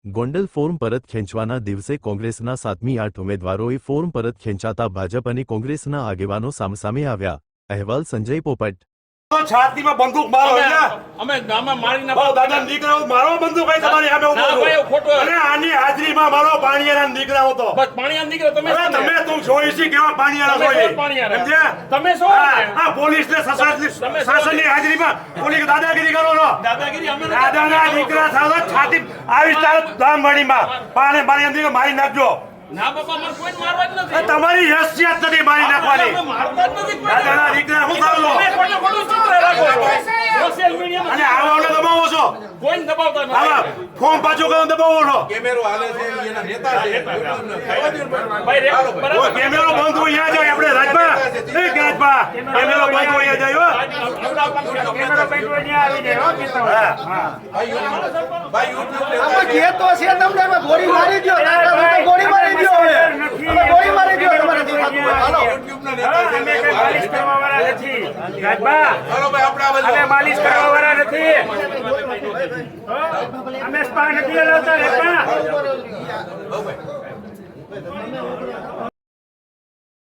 Gondal form પરત ખેંચવાના દિવસે કોંગ્રેસના 7મી-8 ઉમેદવારોએ ફોર્મ પરત ખેંચાતા ભાજપ અને કોંગ્રેસના આગેવાનો સામસામે આવ્યા. અહેવાલ સંજય પોપટ. છાતીમાં બંદૂક મારો અમે ગામમાં મારી ના દાદા દીકરાઓ મારો બંદૂક કઈ તમારી સામે ઉભો છો અને આની હાજરીમાં મારો પાણીયાના દીકરાઓ તો બસ પાણીયાના દીકરા તમે તું જોઈ છે કેવા પાણીયાના જોઈ સમજ્યા તમે શું આ પોલીસ ને શાસનની હાજરીમાં પોલીસ દાદાગીરી કરો છો દાદાગીરી અમે દાદાના દીકરા સાથે છાતી આવી તાર ધામવાડીમાં પાણીયાના દીકરા મારી નાખજો. ના બાપા મને કોઈ મારવા જ નથી. તમારી હેસિયત નથી મારી નાખવાની. મારતા જ નથી. દાદાના દીકરા હું થાવલો ખોટું ચિત્ર રાખો સોશિયલ મીડિયામાં અને આવાને દબાવો છો. કોઈ દબાવતા નથી. આવા ફોર્મ પાછો કરો દબાવો છો. કેમેરો હાલે છે એના નેતા છે ભાઈ ઓ કેમેરો બંધ હોય અહીંયા જાય આપણે રાજભા એ રાજભા કેમેરો બંધ હોય અહીંયા જાય હો કેમેરો બંધ હોય અહીંયા આવી જાય હો કેતો હા ભાઈ યુટ્યુબ અમે જે તો છે તમને અમે ગોળી મારી દો ગોળી મારી દો હવે ગોળી મારી દો તમારે દેખાતું હોય હાલો યુટ્યુબ ના નેતા છે અમે કઈ માલિશ કરવા વાળા નથી રાજભા હાલો ભાઈ આપણે આ બાજુ અમે માલિશ કરવા વાળા નથી અમે સ્પા નથી હલાવતા રાજભા